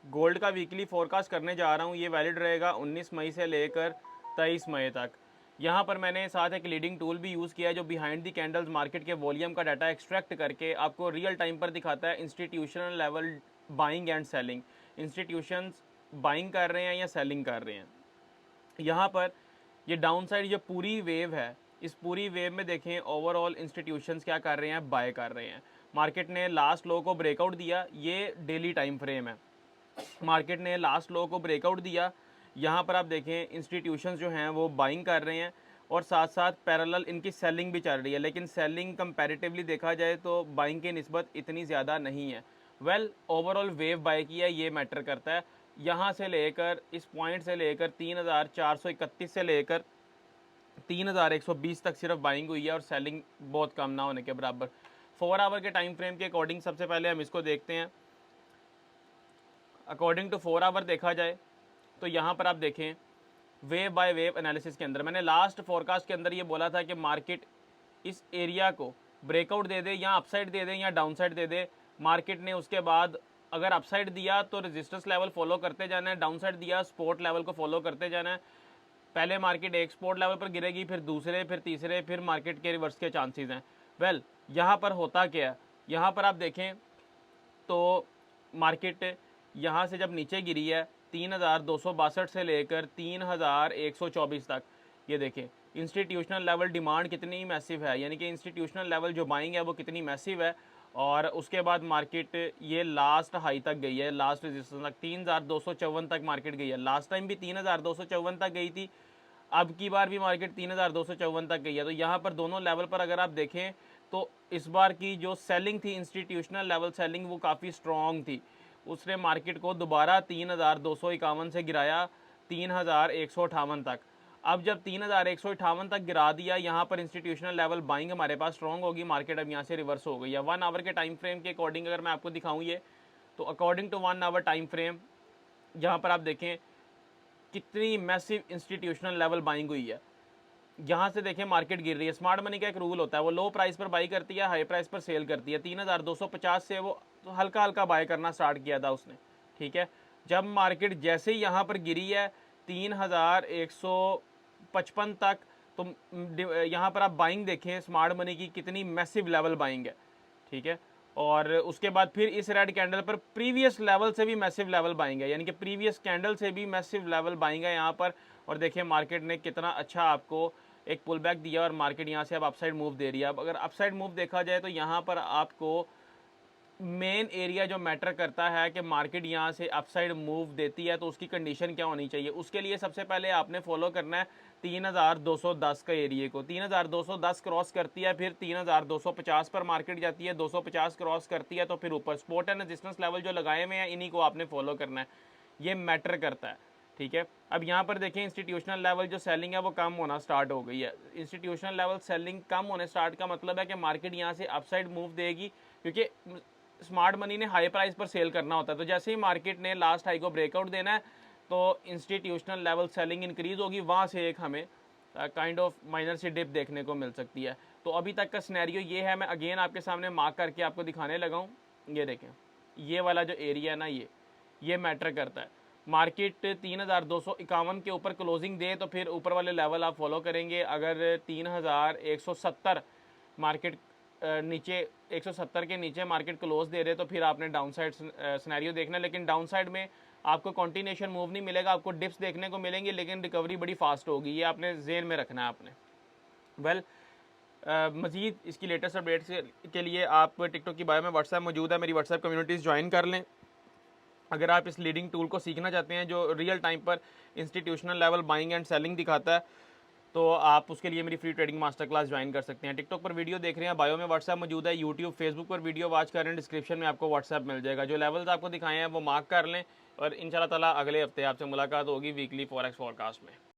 Gold का weekly forecast करने जा रहा हूँ, ये वैलिड रहेगा 19 मई से लेकर 23 मई तक। यहाँ पर मैंने साथ एक लीडिंग टूल भी यूज़ किया है जो बिहाइंड दी कैंडल्स मार्केट के वॉल्यूम का डाटा एक्सट्रैक्ट करके आपको रियल टाइम पर दिखाता है institutional level buying and selling, institutions buying कर रहे हैं या सेलिंग कर रहे हैं। यहाँ पर ये डाउन साइड जो पूरी वेव है, इस पूरी वेव में देखें ओवरऑल इंस्टीट्यूशंस क्या कर रहे हैं, बाय कर रहे हैं। मार्केट ने लास्ट लो को ब्रेकआउट दिया, ये डेली टाइम फ्रेम है। मार्केट ने लास्ट लो को ब्रेकआउट दिया, यहाँ पर आप देखें इंस्टीट्यूशंस जो हैं वो बाइंग कर रहे हैं और साथ साथ पैरेलल इनकी सेलिंग भी चल रही है, लेकिन सेलिंग कंपैरेटिवली देखा जाए तो बाइंग की निस्बत इतनी ज़्यादा नहीं है। वेल ओवरऑल वेव बाय किया, ये मैटर करता है। यहाँ से लेकर इस पॉइंट से लेकर 3431 से लेकर 3120 तक सिर्फ बाइंग हुई है और सेलिंग बहुत कम ना होने के बराबर। 4 आवर के टाइम फ्रेम के अकॉर्डिंग सबसे पहले हम इसको देखते हैं। अकॉर्डिंग टू 4 आवर देखा जाए तो यहाँ पर आप देखें वेव बाय वेव एनालिसिस के अंदर मैंने लास्ट फोरकास्ट के अंदर ये बोला था कि मार्केट इस एरिया को ब्रेकआउट दे दे या अपसाइड दे दे या डाउनसाइड दे दे। मार्केट ने उसके बाद अगर अपसाइड दिया तो रेजिस्टेंस लेवल फॉलो करते जाना है, डाउनसाइड दिया सपोर्ट लेवल को फॉलो करते जाना है। पहले मार्केट एक सपोर्ट लेवल पर गिरेगी, फिर दूसरे, फिर तीसरे, फिर मार्केट के रिवर्स के चांसेस हैं। वेल यहाँ पर होता क्या है, यहाँ पर आप देखें तो मार्केट यहाँ से जब नीचे गिरी है 3262 से लेकर 3124 तक, ये देखें इंस्टीट्यूशनल लेवल डिमांड कितनी मैसिव है, यानी कि इंस्टीट्यूशनल लेवल जो बाइंग है वो कितनी मैसिव है। और उसके बाद मार्केट ये लास्ट हाई तक गई है, लास्ट रेजिस्टेंस तक 3254 तक मार्केट गई है। लास्ट टाइम भी 3254 तक गई थी, अब की बार भी मार्केट 3254 तक गई है। तो यहाँ पर दोनों लेवल पर अगर आप देखें तो इस बार की जो सेलिंग थी, इंस्टीट्यूशनल लेवल सेलिंग, वो काफ़ी स्ट्रॉन्ग थी। उसने मार्केट को दोबारा 3251 से गिराया 3158 तक। अब जब 3158 तक गिरा दिया, यहाँ पर इंस्टीट्यूशनल लेवल बाइंग हमारे पास स्ट्रॉन्ग होगी, मार्केट अब यहाँ से रिवर्स हो गई है। 1 आवर के टाइम फ्रेम के अकॉर्डिंग अगर मैं आपको दिखाऊँ ये, तो according to 1 hour time frame यहाँ पर आप देखें कितनी मैसिव इंस्टीट्यूशनल लेवल बाइंग हुई है। यहाँ से देखें मार्केट गिर रही है। स्मार्ट मनी का एक रूल होता है, वो लो प्राइस पर बाई करती है, हाई प्राइस पर सेल करती है। 3250 से वो तो हल्का हल्का बाय करना स्टार्ट किया था उसने, ठीक है। जब मार्केट जैसे ही यहाँ पर गिरी है 3155 तक, तो यहाँ पर आप बाइंग देखें स्मार्ट मनी की कितनी मैसिव लेवल बाइंग है, ठीक है। और उसके बाद फिर इस रेड कैंडल पर प्रीवियस लेवल से भी मैसिव लेवल बाइंग है, यानी कि प्रीवियस कैंडल से भी मैसिव लेवल बाइंग है यहाँ पर। और देखिए मार्केट ने कितना अच्छा आपको एक पुल बैक दिया और मार्केट यहाँ से अब अपसाइड मूव दे रही है। अब अगर अपसाइड मूव देखा जाए तो यहाँ पर आपको मेन एरिया जो मैटर करता है कि मार्केट यहाँ से अपसाइड मूव देती है तो उसकी कंडीशन क्या होनी चाहिए। उसके लिए सबसे पहले आपने फॉलो करना है 3210 का एरिया को। 3210 क्रॉस करती है, फिर 3250 पर मार्केट जाती है, 250 क्रॉस करती है तो फिर ऊपर सपोर्ट एंड रेजिस्टेंस लेवल जो लगाए हुए हैं इन्हीं को आपने फॉलो करना है, ये मैटर करता है, ठीक है। अब यहाँ पर देखें इंस्टीट्यूशनल लेवल जो सेलिंग है वो कम होना स्टार्ट हो गई है। इंस्टीट्यूशनल लेवल सेलिंग कम होने स्टार्ट का मतलब है कि मार्केट यहाँ से अपसाइड मूव देगी, क्योंकि स्मार्ट मनी ने हाई प्राइस पर सेल करना होता है। तो जैसे ही मार्केट ने लास्ट हाई को ब्रेकआउट देना है तो इंस्टीट्यूशनल लेवल सेलिंग इंक्रीज होगी, वहाँ से एक हमें kind of minor see dip देखने को मिल सकती है। तो अभी तक का सिनेरियो ये है, मैं अगेन आपके सामने मार्क करके आपको दिखाने लगा हूँ। ये देखें ये वाला जो एरिया है ना, ये मैटर करता है। मार्केट 3251 के ऊपर क्लोजिंग दे तो फिर ऊपर वाले लेवल आप फॉलो करेंगे। अगर 3170 मार्केट नीचे 170 के नीचे मार्केट क्लोज दे रहे तो फिर आपने डाउन साइड सिनेरियो देखना है। लेकिन डाउन साइड में आपको कंटिन्यूएशन मूव नहीं मिलेगा, आपको डिप्स देखने को मिलेंगे, लेकिन रिकवरी बड़ी फास्ट होगी, ये आपने जेन में रखना है आपने। वेल मज़ीद इसकी लेटेस्ट अपडेट्स के लिए आप टिकटॉक की बायो में व्हाट्सएप मौजूद है, मेरी व्हाट्सएप कम्युनिटीज़ ज्वाइन कर लें। अगर आप इस लीडिंग टूल को सीखना चाहते हैं जो रियल टाइम पर institutional level buying and selling दिखाता है, तो आप उसके लिए मेरी free trading master class join कर सकते हैं। टिकटॉक पर वीडियो देख रहे हैं, बायो में व्हाट्सएप मौजूद है, यूट्यूब फेसबुक पर वीडियो वॉच कर रहे हैं, डिस्क्रिप्शन में आपको व्हाट्सएप मिल जाएगा। जो लेवल्स आपको दिखाए हैं वो मार्क कर लें और इंशाल्लाह ताला अगले हफ्ते आपसे मुलाकात होगी वीकली फॉरेक्स फोरकास्ट में।